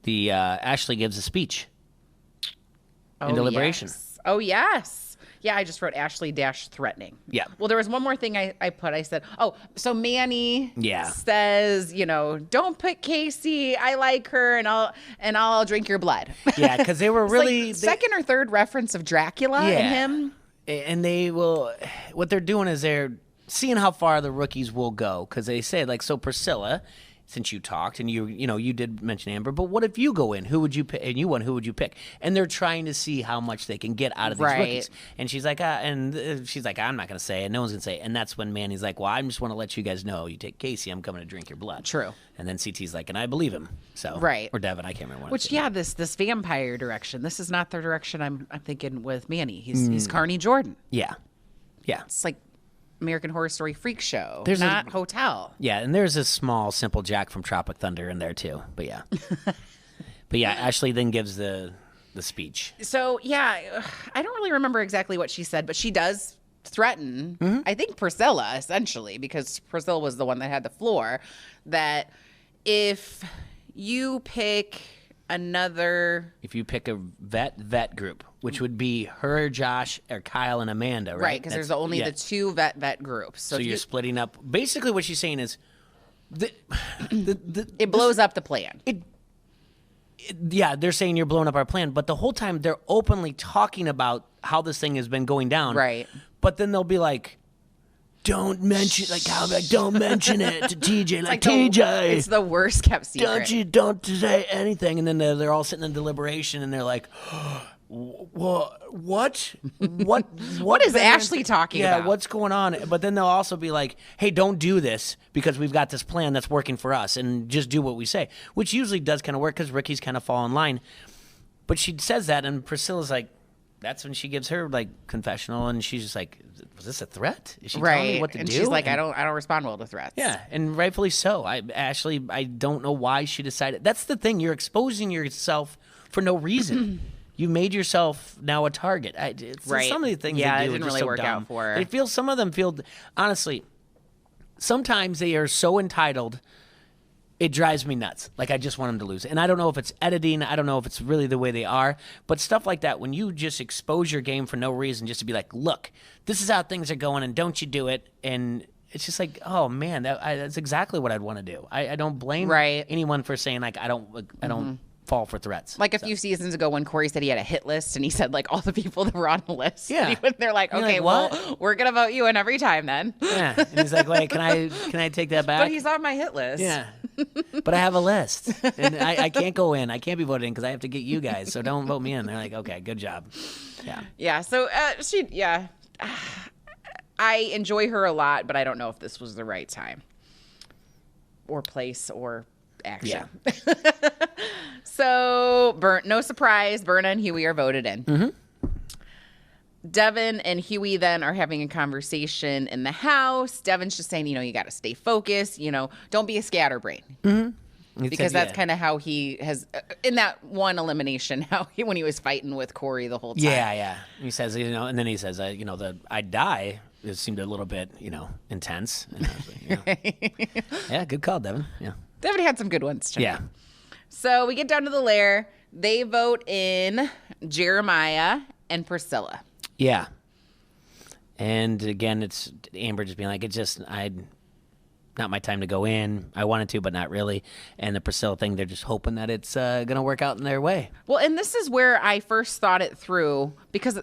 the Ashley gives a speech in Deliberation. Yes. Oh, yes. Yeah, I just wrote Ashley -threatening. Yeah. Well, there was one more thing I put. I said, so Manny says, don't pick Casey. I like her, and I'll drink your blood. Yeah, because they were really like second or third reference of Dracula and him. And they will. What they're doing is they're seeing how far the rookies will go, because they say, like, so Priscilla, since you talked and you did mention Amber, but what if you go in? Who would you pick? And you won. Who would you pick? And they're trying to see how much they can get out of these rookies. And she's like, I'm not going to say it. No one's going to say it. And that's when Manny's like, well, I just want to let you guys know. You take Casey, I'm coming to drink your blood. True. And then CT's like, and I believe him. So or Devin, I can't remember. Which this vampire direction. This is not the direction I'm thinking with Manny. He's Carney Jordan. Yeah. It's like American Horror Story Freak Show, not Hotel. Yeah, and there's a small, simple Jack from Tropic Thunder in there too. But yeah. Ashley then gives the speech. So, I don't really remember exactly what she said, but she does threaten, I think Priscilla, essentially, because Priscilla was the one that had the floor, that if you pick a vet group, which would be her, Josh, or Kyle and Amanda, right? Right, because there's only the two vet groups. So you're splitting up. Basically, what she's saying is, it blows up the plan. They're saying you're blowing up our plan, but the whole time they're openly talking about how this thing has been going down. Right. But then they'll be like, don't mention don't mention it to TJ. Like TJ, it's the worst kept secret. Don't say anything. And then they're all sitting in deliberation, and they're like, what? What is Ashley talking about? Yeah, what's going on? But then they'll also be like, hey, don't do this because we've got this plan that's working for us, and just do what we say, which usually does kind of work because Ricky's kind of fall in line. But she says that, and Priscilla's like, that's when she gives her confessional, and she's just like, was this a threat? Is she telling me what to do? And she's like, I don't respond well to threats. Yeah, and rightfully so. Ashley, I don't know why she decided. That's the thing. You're exposing yourself for no reason. You made yourself now a target. Some of the things they do it didn't really work out for her. Some of them feel, honestly, sometimes they are so entitled, it drives me nuts. Like, I just want them to lose. And I don't know if it's editing. I don't know if it's really the way they are. But stuff like that, when you just expose your game for no reason, just to be like, look, this is how things are going, and don't you do it. And it's just like, oh, man, that's exactly what I'd want to do. I don't blame anyone for saying, like, I don't fall for threats. Like a few seasons ago when Corey said he had a hit list, and he said, like, all the people that were on the list. Yeah. They're like, okay, well, we're going to vote you in every time then. Yeah. And he's like, wait, can I take that back? But he's on my hit list. Yeah. But I have a list, and I can't go in. I can't be voted in because I have to get you guys, so don't vote me in. They're like, okay, good job. Yeah. Yeah, so I enjoy her a lot, but I don't know if this was the right time or place or action. Yeah. So, no surprise, Berna and Huey are voted in. Mm-hmm. Devin and Huey then are having a conversation in the house. Devin's just saying, you got to stay focused. Don't be a scatterbrain. Mm-hmm. Because that's kind of how he has, in that one elimination, when he was fighting with Corey the whole time. Yeah. He says, and then he says, the I'd die. It seemed a little bit, intense. And I was like, yeah, good call, Devin. Yeah. Devin had some good ones too. Yeah. So we get down to the lair. They vote in Jeremiah and Priscilla. Yeah. And again, it's Amber just being like, not my time to go in. I wanted to, but not really. And the Priscilla thing, they're just hoping that it's going to work out in their way. Well, and this is where I first thought it through, because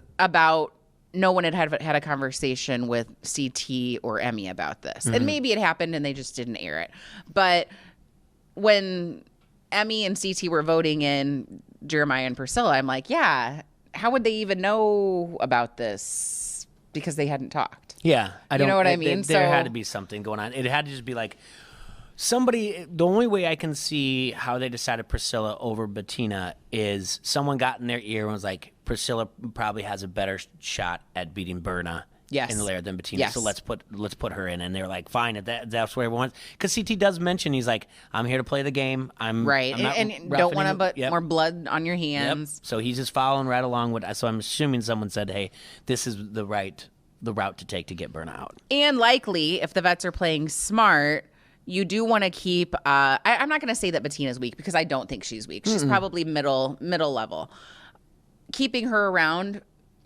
no one had a conversation with CT or Emmy about this. Mm-hmm. And maybe it happened and they just didn't air it. But when Emmy and CT were voting in Jeremiah and Priscilla, I'm like, yeah, how would they even know about this? Because they hadn't talked. Yeah. I don't, know what I mean? There had to be something going on. It had to just be like somebody. The only way I can see how they decided Priscilla over Bettina is someone got in their ear and was like, Priscilla probably has a better shot at beating Berna in the lair than Bettina. Yes. So let's put her in. And they're like, fine, that's where everyone. Because CT does mention, he's like, I'm here to play the game. Right. I'm and don't want to put more blood on your hands. Yep. So he's just following right along with. So I'm assuming someone said, hey, this is the route to take to get Berna out. And likely, if the vets are playing smart, you do want to keep. I'm not going to say that Bettina's weak because I don't think she's weak. She's probably middle level. Keeping her around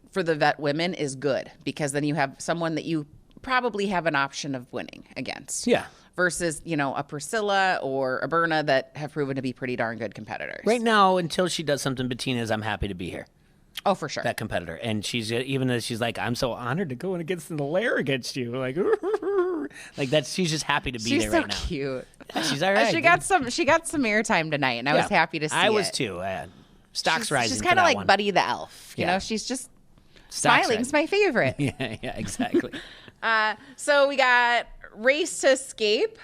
for the vet women is good because then you have someone that you probably have an option of winning against. Yeah. Versus, a Priscilla or a Berna that have proven to be pretty darn good competitors. Right now, until she does something, Bettina's, I'm happy to be here. Oh, for sure. That competitor. And she's, even though she's like, I'm so honored to go in against the lair against you. Like she's just happy to be there right now. She's so cute. Yeah, she's all right. She got some airtime tonight, and I was happy to see it. I was too. Stocks rising. She's kind of like Buddy the Elf. You know, she's just smiling's my favorite. Yeah, exactly. So we got Race to Escape.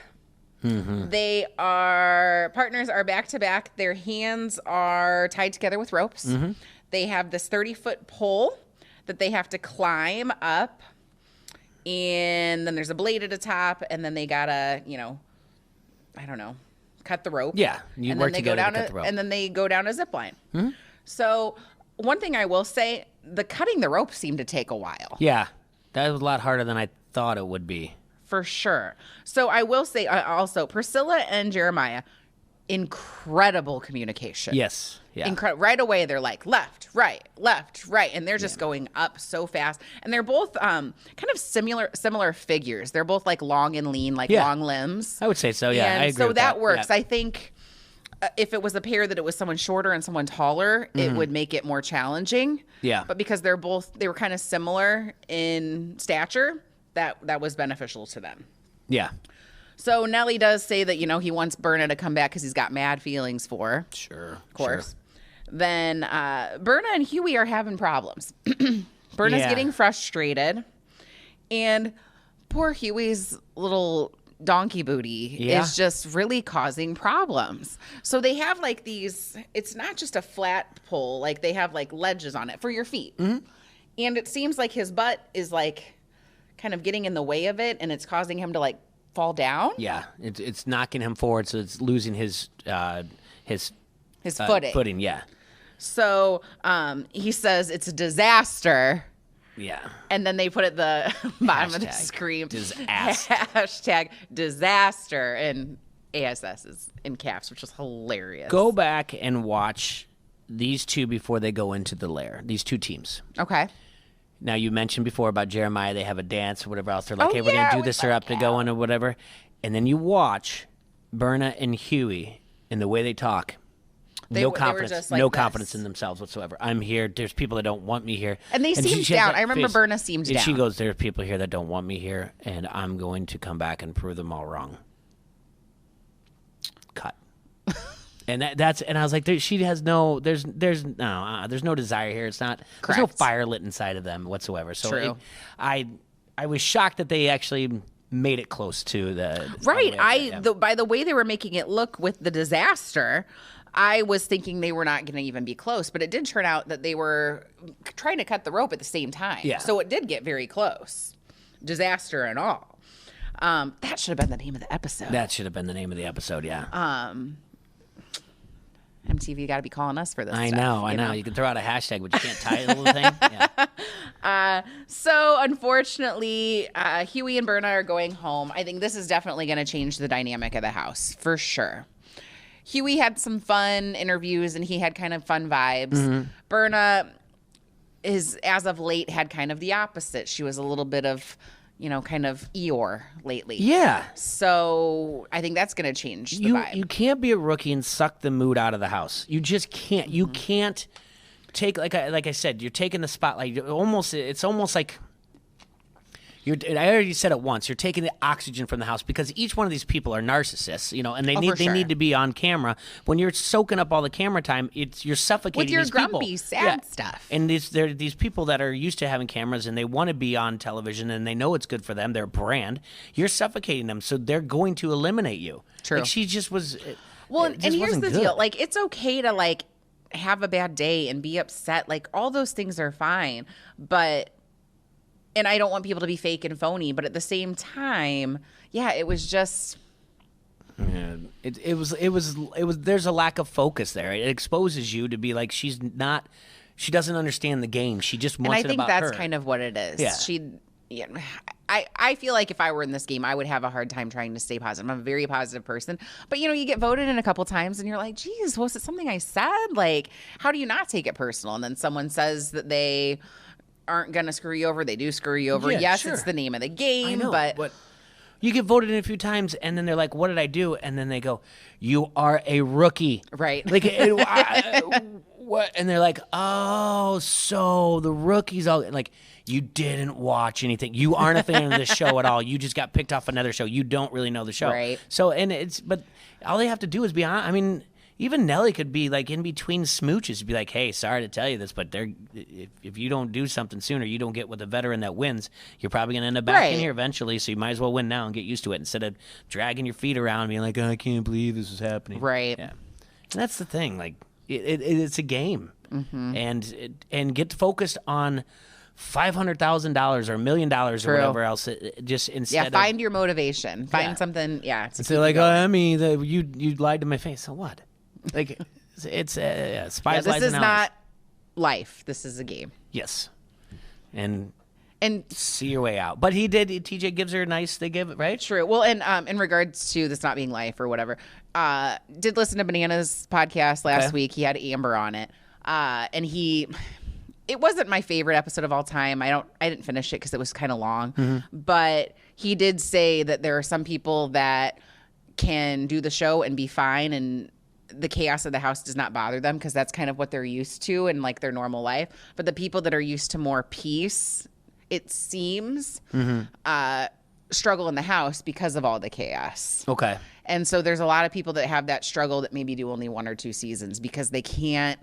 They are partners are back to back. Their hands are tied together with ropes. They have this 30-foot pole that they have to climb up, and then there's a blade at the top, and then they gotta, I don't know, cut the rope. Yeah, you work together to cut the rope. And then they go down a zip line. So one thing I will say, the cutting the rope seemed to take a while. Yeah, that was a lot harder than I thought it would be. For sure. So I will say also, Priscilla and Jeremiah, incredible communication. Yes. Yeah. Right away, they're like left, right, and they're just going up so fast. And they're both kind of similar figures. They're both like long and lean, like long limbs. I would say so. Yeah, and I agree. So with that works. Yeah. I think if it was a pair that it was someone shorter and someone taller, it would make it more challenging. Yeah. But because they were kind of similar in stature, that was beneficial to them. Yeah. So Nelly does say that, he wants Berna to come back because he's got mad feelings for her. Sure. Of course. Sure. Then Berna and Huey are having problems. Berna's getting frustrated. And poor Huey's little donkey booty is just really causing problems. So they have like these, it's not just a flat pole, like they have like ledges on it for your feet. And it seems like his butt is like kind of getting in the way of it, and it's causing him to like fall down. Yeah, it's knocking him forward, so it's losing his footing. Footing, yeah. So he says it's a disaster. Yeah. And then they put at the bottom of the screen, hashtag disaster, and ASS is in caps, which is hilarious. Go back and watch these two before they go into the lair. These two teams. Okay. Now, you mentioned before about Jeremiah, they have a dance or whatever else. They're like, hey, we're going to do this. They're up to go in or whatever. And then you watch Berna and Huey and the way they talk. No confidence. No confidence in themselves whatsoever. I'm here. There's people that don't want me here. And they seemed down. I remember Berna seemed down. And she goes, there's people here that don't want me here, and I'm going to come back and prove them all wrong. Cut. And I was like, she has no, there's no desire here. It's not, there's no fire lit inside of them whatsoever. So True. I was shocked that they actually made it close to the right. By the way they were making it look with the disaster, I was thinking they were not going to even be close, but it did turn out that they were trying to cut the rope at the same time. Yeah. So it did get very close, disaster and all. That should have been the name of the episode. That should have been the name of the episode. Yeah. MTV got to be calling us for this. I know. You can throw out a hashtag, but you can't title the thing. Yeah. So unfortunately, Huey and Berna are going home. I think this is definitely going to change the dynamic of the house for sure. Huey had some fun interviews and he had kind of fun vibes. Berna is, as of late, had kind of the opposite. She was a little bit of, kind of Eeyore lately. Yeah. So I think that's going to change the vibe. You can't be a rookie and suck the mood out of the house. You just can't. You can't take, like I said, you're taking the spotlight. It's almost like I already said it once. You're taking the oxygen from the house because each one of these people are narcissists, and they need to be on camera. When you're soaking up all the camera time, you're suffocating with your these grumpy, people. sad stuff. And there are these people that are used to having cameras and they want to be on television and they know it's good for them. Their brand. You're suffocating them, so they're going to eliminate you. True. Like she just was. Well, and here's the good. deal: like it's okay to like have a bad day and be upset. Like all those things are fine, but. And I don't want people to be fake and phony, but at the same time, yeah, it was just. Yeah, it was. There's a lack of focus there. It exposes you to be like she doesn't understand the game. She just wants. And I think that's her. Kind of what it is. Yeah. I feel like if I were in this game, I would have a hard time trying to stay positive. I'm a very positive person, but you get voted in a couple times, and you're like, "Geez, was it something I said? Like, how do you not take it personal?" And then someone says that they aren't gonna screw you over. They do screw you over. Yeah, yes, sure. it's the name of the game, I know, but you get voted in a few times, and then they're like, "What did I do?" And then they go, "You are a rookie." Right. Like, what? And they're like, "Oh, so the rookies all like." You didn't watch anything. You aren't a fan of the show at all. You just got picked off another show. You don't really know the show. Right. So, but all they have to do is be on. I mean, even Nelly could be like in between smooches, be like, "Hey, sorry to tell you this, but if you don't do something sooner, you don't get with a veteran that wins. You're probably gonna end up back in here eventually. So you might as well win now and get used to it instead of dragging your feet around and being like, oh, I can't believe this is happening." Right. Yeah. And that's the thing. Like, it's a game, and get focused on $500,000 or $1 million or whatever else. Just instead, find your motivation. Find something. Yeah. So they're like, "Oh, Emmy, you lied to my face." So what? Like, it's Spies, Lies, this is and not life. This is a game. Yes, and And see your way out. But he did. TJ gives her a nice. They give it right. true. Well, and in regards to this not being life or whatever, did listen to Bananas podcast last week. He had Amber on it, and it wasn't my favorite episode of all time. I didn't finish it because it was kind of long, but he did say that there are some people that can do the show and be fine, and the chaos of the house does not bother them because that's kind of what they're used to in like their normal life. But the people that are used to more peace, it seems, struggle in the house because of all the chaos. Okay. And so there's a lot of people that have that struggle that maybe do only 1 or 2 seasons because they can't.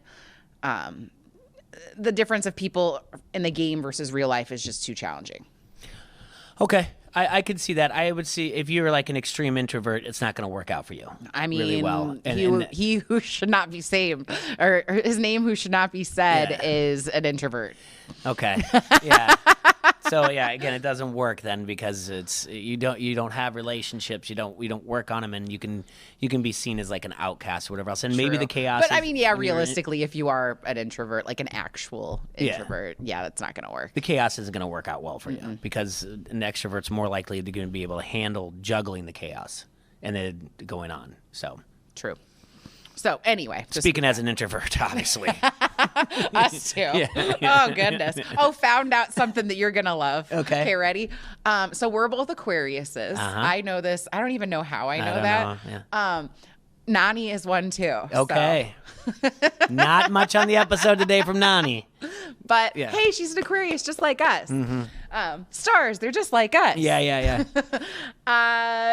The difference of people in the game versus real life is just too challenging. Okay. I could see that. I would see if you're like an extreme introvert, it's not going to work out for you. I mean, really well. He who should not be saved, or his name who should not be said, is an introvert. Okay. Yeah. So yeah, again, it doesn't work then because it's you don't have relationships. We don't work on them, and you can be seen as like an outcast or whatever else. And maybe the chaos. But I mean, yeah, realistically, if you are an introvert, like an actual introvert, that's not going to work. The chaos isn't going to work out well for you because an extrovert's more likely to going to be able to handle juggling the chaos and then going on. So true. So anyway, speaking as an introvert, obviously. Us too. Oh goodness. Oh, found out something that you're gonna love. Okay, ready? So we're both Aquariuses. I know this. I don't even know how I know that. Yeah. Nani is one too. Okay. So. Not much on the episode today from Nani. But hey, she's an Aquarius just like us. Stars, they're just like us. Yeah.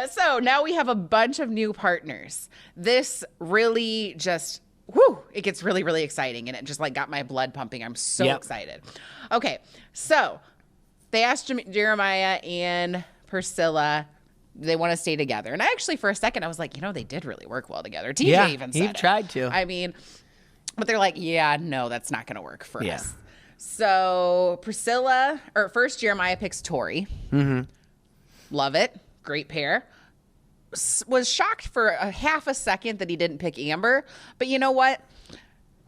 So now we have a bunch of new partners. This really just, it gets really, really exciting. And it just like got my blood pumping. I'm so excited. Okay, so they asked Jeremiah and Priscilla, they want to stay together. And I actually, for a second, I was like, they did really work well together. TJ even said he tried to. I mean, but they're like, no, that's not going to work for us. So first Jeremiah picks Tori. Love it. Great pair. Was shocked for a half a second that he didn't pick Amber. But you know what?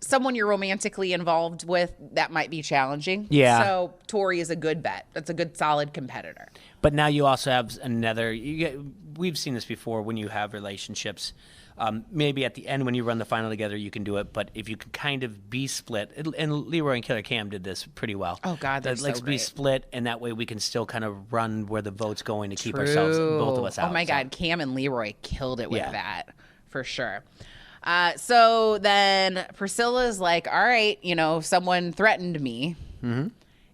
Someone you're romantically involved with, that might be challenging. Yeah. So Tori is a good bet. That's a good, solid competitor. But now you also have another. We've seen this before when you have relationships. Maybe at the end when you run the final together, you can do it. But if you can kind of be split, and Leroy and Killer Cam did this pretty well. Oh God, that's let's so be great. Split, and that way we can still kind of run where the vote's going to keep ourselves, both of us out. Oh my God, Cam and Leroy killed it with that for sure. So then Priscilla's like, all right, someone threatened me.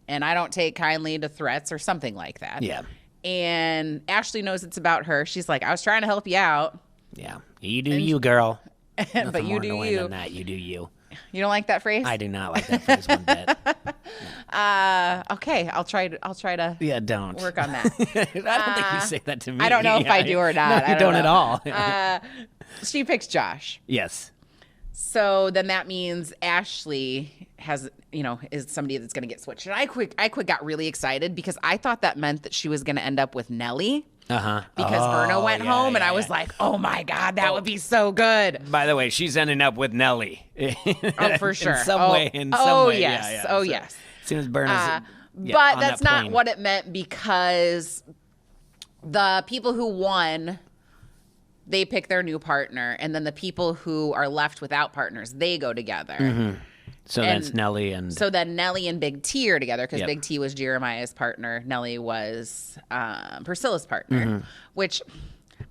and I don't take kindly to threats or something like that. Yeah. And Ashley knows it's about her. She's like, I was trying to help you out. Yeah. You do you, girl. But you do you. Than that. You do you. You don't like that phrase? I do not like that phrase one bit. Okay, I'll try to Yeah, don't work on that. I don't think you say that to me. I don't know if I do or not. No, you don't at all. She picks Josh. Yes. So then that means Ashley is somebody that's going to get switched. And I got really excited because I thought that meant that she was going to end up with Nellie. Uh-huh. Because Verna went home, and I was like, oh, my God, that would be so good. By the way, she's ending up with Nellie. Oh, for sure. In some way. Yes. Yeah. Oh, so, yes. As soon as Berna's but that's not what it meant, because the people who won, they pick their new partner, and then the people who are left without partners, they go together. Mm-hmm. So that's Nellie and... So then Nellie and Big T are together, because Yep. Big T was Jeremiah's partner. Nellie was Priscilla's partner, which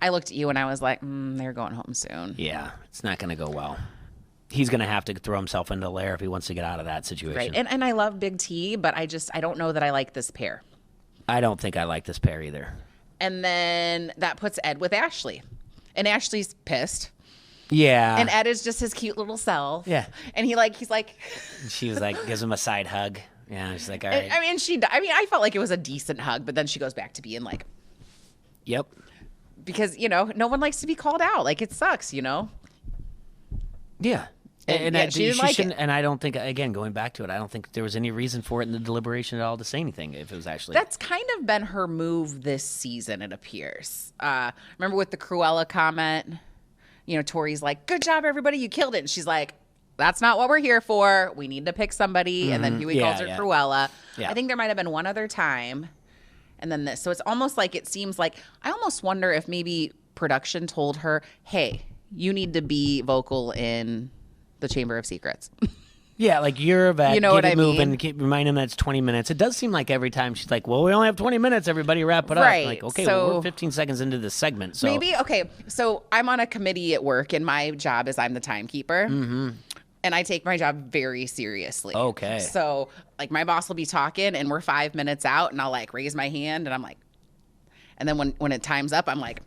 I looked at you and I was like, they're going home soon. Yeah, it's not going to go well. He's going to have to throw himself into the lair if he wants to get out of that situation. Right. And I love Big T, but I don't know that I like this pair. I don't think I like this pair either. And then that puts Ed with Ashley. And Ashley's pissed. Yeah. And Ed is just his cute little self. Yeah. And he's like, she was like, gives him a side hug. Yeah. She's like, all right. I felt like it was a decent hug, but then she goes back to being like, yep. because, no one likes to be called out. Like, it sucks, Yeah. She didn't like it. And I don't think, again, going back to it, I don't think there was any reason for it in the deliberation at all to say anything if it was actually. That's kind of been her move this season, it appears. Remember with the Cruella comment? Tori's like, good job, everybody. You killed it. And she's like, that's not what we're here for. We need to pick somebody. And then Huey calls her Cruella. Yeah. I think there might have been one other time. And then this. So it's almost like, it seems like, I almost wonder if maybe production told her, hey, you need to be vocal in the Chamber of Secrets. Yeah, like you're a vet. You know what I mean? Keep remind him that it's 20 minutes. It does seem like every time she's like, well, we only have 20 minutes. Everybody wrap it up. Right. Like, okay, So- well, we're 15 seconds into this segment. So Maybe, okay, so I'm on a committee at work, and my job is I'm the timekeeper. Mm-hmm. And I take my job very seriously. Okay. So, like, my boss will be talking, and we're 5 minutes out, and I'll, like, raise my hand, and I'm like, and then when it time's up, I'm like,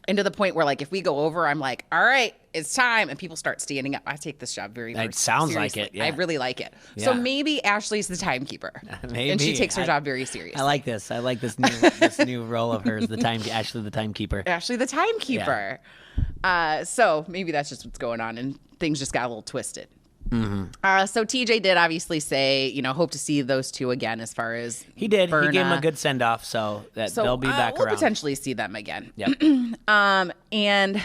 and to the point where, like, if we go over, I'm like, all right, it's time. And people start standing up. I take this job very, very It sounds like seriously. it, yeah. I really like it. So Yeah. maybe Ashley's the timekeeper. Maybe. And she takes her job very seriously. I like this. I like this new role of hers, Ashley the timekeeper. Ashley the timekeeper. So maybe that's just what's going on, and things just got a little twisted. Mm-hmm. So TJ did obviously say, hope to see those two again as far as He did. Berna. He gave him a good send off, so that they'll be back we'll around. potentially see them again. Yep. And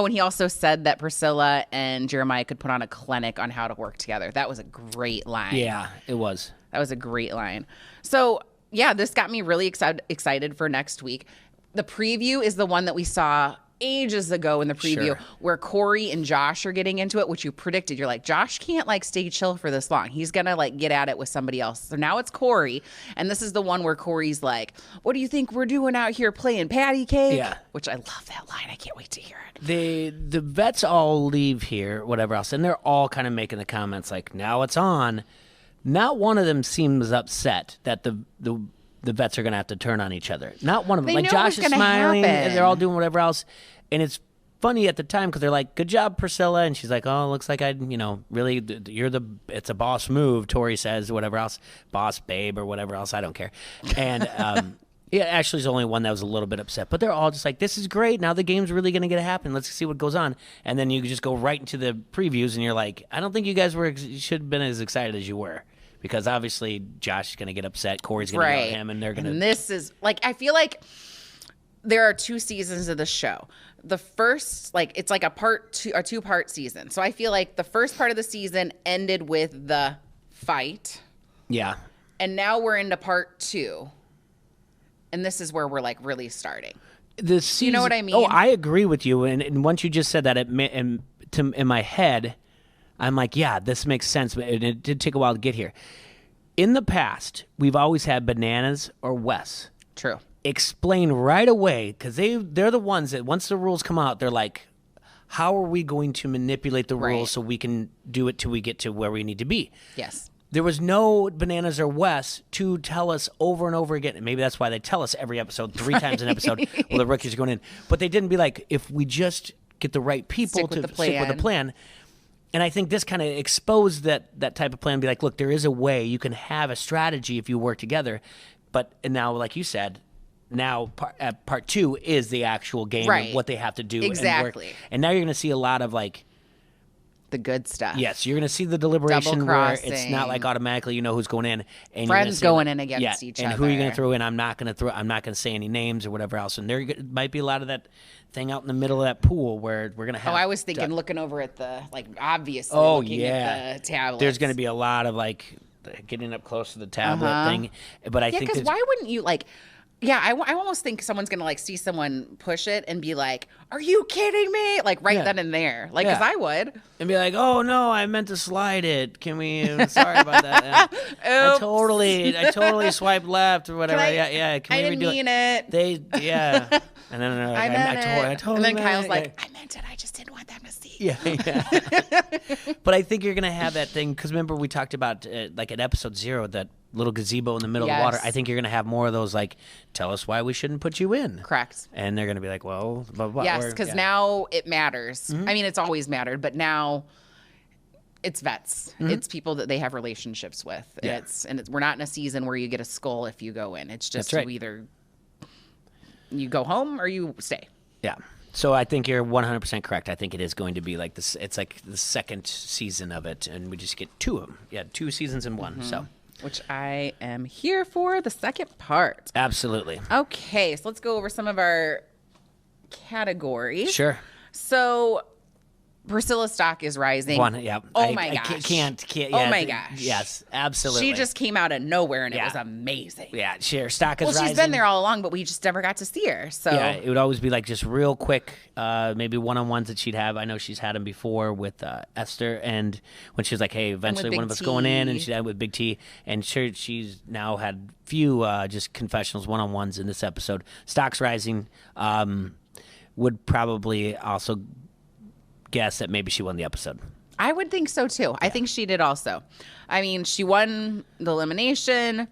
he also said that Priscilla and Jeremiah could put on a clinic on how to work together. That was a great line. Yeah, it was. That was a great line. So, yeah, this got me really excited for next week. The preview is the one that we saw ages ago in the preview, Sure. where Corey and Josh are getting into it, which you predicted. You're like, Josh can't stay chill for this long. He's gonna get at it with somebody else. So now it's Corey, and this is the one where Corey's like, what do you think we're doing out here playing patty cake? Yeah. Which I love that line. I can't wait to hear it. The vets all leave here, whatever else, and they're all kind of making the comments like, now it's on. Not one of them seems upset that the vets are going to have to turn on each other. Not one of them. They Like know Josh what's is gonna smiling, and happen. they're all doing whatever else. And it's funny at the time because they're like, good job, Priscilla. And she's like, oh, looks like really, it's a boss move, Tori says, whatever else. Boss, babe, or whatever else. I don't care. And yeah, Ashley's the only one that was a little bit upset. But they're all just like, this is great. Now the game's really going to happen. Let's see what goes on. And then you just go right into the previews, and you're like, I don't think you guys should have been as excited as you were. Because obviously Josh is going to get upset, Corey's going to yell at him, and they're going to... And this is, I feel like there are 2 seasons of the show. The first, it's like a two-part season. So I feel like the first part of the season ended with the fight. Yeah. And now we're into part 2. And this is where we're, really starting. The season, you know what I mean? Oh, I agree with you. And once you just said that, in my head... I'm like, yeah, this makes sense, but it did take a while to get here. In the past, we've always had Bananas or Wes. True. Explain right away, because they're the ones that once the rules come out, they're like, how are we going to manipulate the rules so we can do it till we get to where we need to be? Yes. there was no Bananas or Wes to tell us over and over again. And maybe that's why they tell us every episode, 3 times an episode, well, the rookies are going in. But they didn't be like, if we just get the right people to stick with the plan. And I think this kind of exposed that type of plan. Be like, look, there is a way you can have a strategy if you work together. But and now, like you said, now part 2 is the actual game and what they have to do. Exactly. And work. And now you're going to see a lot of like, the good stuff. Yes, you're going to see the deliberation where it's not like automatically you know who's going in. And friends going in against each other. And who are you going to throw in? I'm not going to say any names or whatever else. And there might be a lot of that thing out in the middle of that pool where we're going to have. Oh, I was thinking looking over at the, like, obviously looking at the tablet. There's going to be a lot of, like, getting up close to the tablet thing. But I think because why wouldn't you, like, I almost think someone's going to, like, see someone push it and be like, are you kidding me? Like, then and there. Like, because I would. And be like, oh, no, I meant to slide it. Can we, sorry about that. I totally swiped left or whatever. Can we I didn't mean it. And then I totally and then Kyle's like, I meant it. I just didn't want them to see. Yeah. But I think you're going to have that thing. Because remember we talked about, like, at episode 0, that little gazebo in the middle of the water. I think you're going to have more of those, like, tell us why we shouldn't put you in. Correct. And they're going to be like, well, blah, blah, yes, because now it matters. Mm-hmm. I mean, it's always mattered, but now it's vets. Mm-hmm. It's people that they have relationships with. Yeah. We're not in a season where you get a skull if you go in. It's just you either you go home or you stay. Yeah. So I think you're 100% correct. I think it is going to be like this. It's like the second season of it, and we just get 2 of them. Yeah, 2 seasons in one. Mm-hmm. So. Which I am here for, the second part. Absolutely. Okay, so let's go over some of our categories. Sure. So Priscilla's stock is rising. Oh my gosh. Can't. Oh my gosh. Yes, absolutely. She just came out of nowhere and it was amazing. Yeah, sure. Stock is rising. Well, she's been there all along, but we just never got to see her. So yeah, it would always be like just real quick, maybe one-on-ones that she'd have. I know she's had them before with Esther, and when she was like, hey, eventually one of us going in, and she'd had with Big T, and sure, she's now had few just confessionals, one-on-ones in this episode. Stock's rising. Would probably also guess that maybe she won the episode. I would think so too. Yeah. I think she did also. I mean, she won the elimination.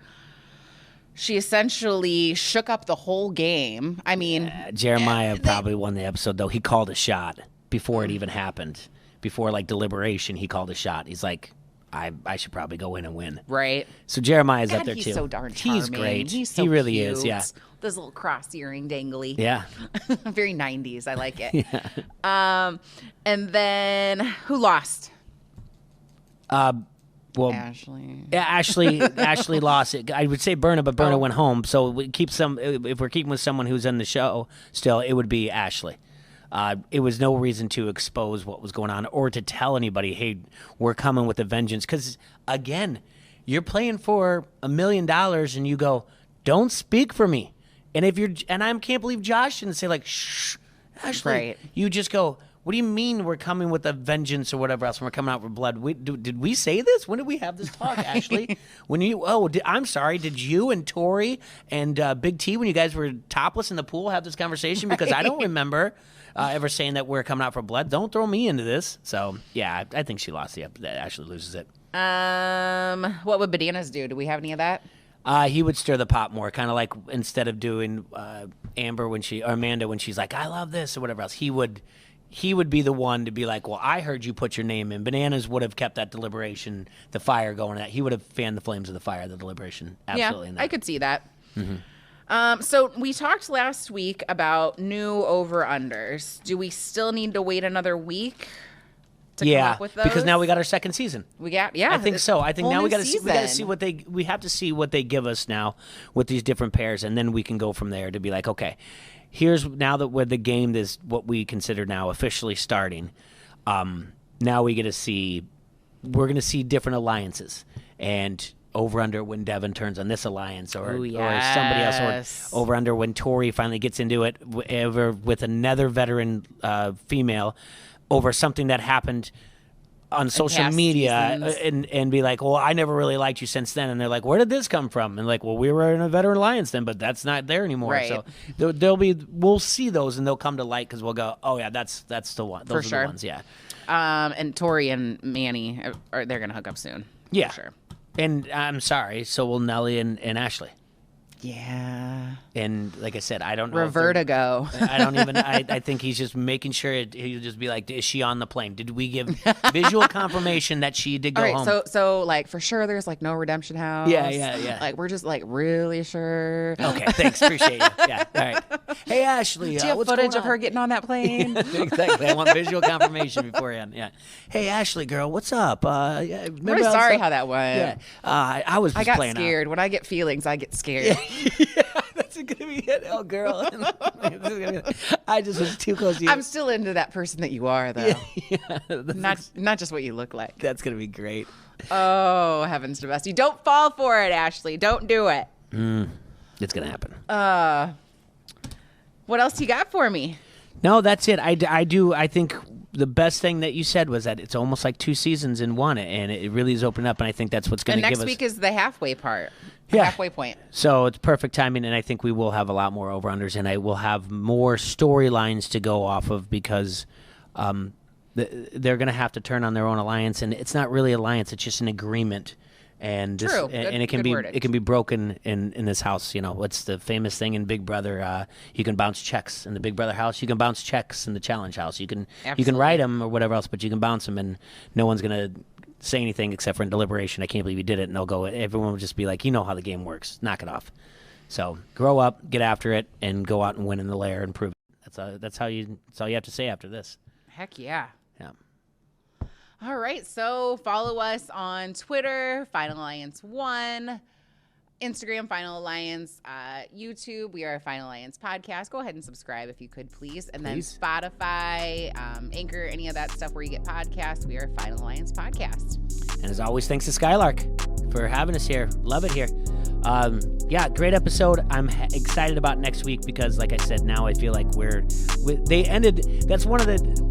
She essentially shook up the whole game. I mean, Jeremiah probably won the episode though. He called a shot before it even happened. Before like deliberation, he called a shot. He's like, I should probably go in and win. Right. So Jeremiah's up there too. He's so darn charming. He's great. He's so he really cute. is. Yeah. This little cross earring dangly. Yeah. Very 90s. I like it. Yeah. And then who lost? Well, Ashley. Yeah, Ashley lost it. I would say Berna, but Berna went home. So we keep if we're keeping with someone who's in the show still, it would be Ashley. It was no reason to expose what was going on or to tell anybody, hey, we're coming with a vengeance. Because, again, you're playing for $1 million and you go, don't speak for me. And I can't believe Josh didn't say, like, shh, Ashley. Right. You just go, what do you mean we're coming with a vengeance or whatever else and we're coming out for blood? Did we say this? When did we have this talk, Ashley? I'm sorry. Did you and Tori and Big T, when you guys were topless in the pool, have this conversation? Because I don't remember ever saying that we're coming out for blood. Don't throw me into this. So, yeah, I think she lost Ashley loses it. What would Bananas do? Do we have any of that? He would stir the pot more, kind of like instead of doing Amanda when she's like, I love this or whatever else, he would be the one to be like, well, I heard you put your name in. Bananas would have kept that deliberation, the fire going. He would have fanned the flames of the fire, the deliberation. Absolutely. Yeah, I could see that. Mm-hmm. So we talked last week about new over-unders. Do we still need to wait another week to come up with those? Because now we got our second season. I think so. I think now we got to see we have to see what they give us now with these different pairs, and then we can go from there to be like, okay, here's now that the game is what we consider now officially starting. Now we're going to see different alliances and over under when Devin turns on this alliance or somebody else, or over under when Tori finally gets into it with another veteran female over something that happened on social media and be like, well, I never really liked you since then. And they're like, where did this come from? And like, well, we were in a veteran alliance then, but that's not there anymore. Right. So we'll see those and they'll come to light because we'll go, oh yeah, that's the one. Those are the ones. Yeah. And Tori and Manny they're going to hook up soon. Yeah. For sure. And I'm sorry, so will Nellie and Ashley. Yeah. And like I said, I don't know. Vertigo. I don't even. I think he's just making sure he'll just be like, "Is she on the plane? Did we give visual confirmation that she did go All right, home?" So like for sure, there's like no redemption house. Yeah. Like we're just like really sure. Okay, thanks, appreciate you. Yeah, all right. Hey Ashley, Do you have what's footage going of her on? getting on that plane? Exactly. I want visual confirmation beforehand. Yeah. Hey Ashley, girl, what's up? Yeah, We're sorry how that went. Yeah. I was. Just I got playing scared. When I get feelings, I get scared. Yeah, that's gonna be it. Oh, girl. I just was too close to you. I'm still into that person that you are, though. Yeah, Not just what you look like. that's gonna be great. Oh, heavens to Bessie. Don't fall for it, Ashley. Don't do it. It's gonna happen. What else you got for me? No, that's it. I think the best thing that you said was that it's almost like 2 seasons in one, and it really is opening up, and I think that's what's going And to give us. next week is the halfway part. Yeah. Halfway point. So it's perfect timing, and I think we will have a lot more over-unders, and I will have more storylines to go off of because they're going to have to turn on their own alliance, and it's not really alliance; it's just an agreement. And this, True. and it can be wording. it can be broken in this house. You know, what's the famous thing in Big Brother? You can bounce checks in the Big Brother house. You can bounce checks in the Challenge house. You can write them or whatever else, but you can bounce them, and no one's gonna say anything except for in Deliberation. I can't believe you did it, and they'll go. Everyone will just be like, you know how the game works. Knock it off. So grow up, get after it, and go out and win in the lair and prove it. That's all you have to say after this. Heck yeah. Yeah. All right, so follow us on Twitter, Final Alliance 1, Instagram, Final Alliance, YouTube. We are a Final Alliance podcast. Go ahead and subscribe if you could, please. And then Spotify, Anchor, any of that stuff where you get podcasts. We are a Final Alliance podcast. And as always, thanks to Skylark for having us here. Love it here. Yeah, great episode. I'm excited about next week because, like I said, now I feel like they ended. That's one of the.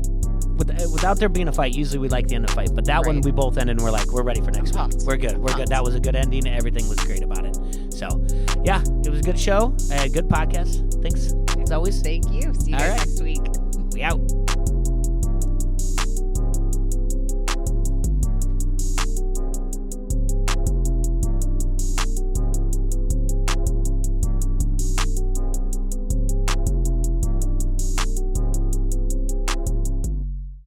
Without there being a fight, usually we like the end of the fight. But that one, we both ended and we're like, we're ready for next week. We're good. We're good. That was a good ending. Everything was great about it. So, yeah, it was a good show. Good podcast. Thanks, as always. Thank you. See you guys next week. We out.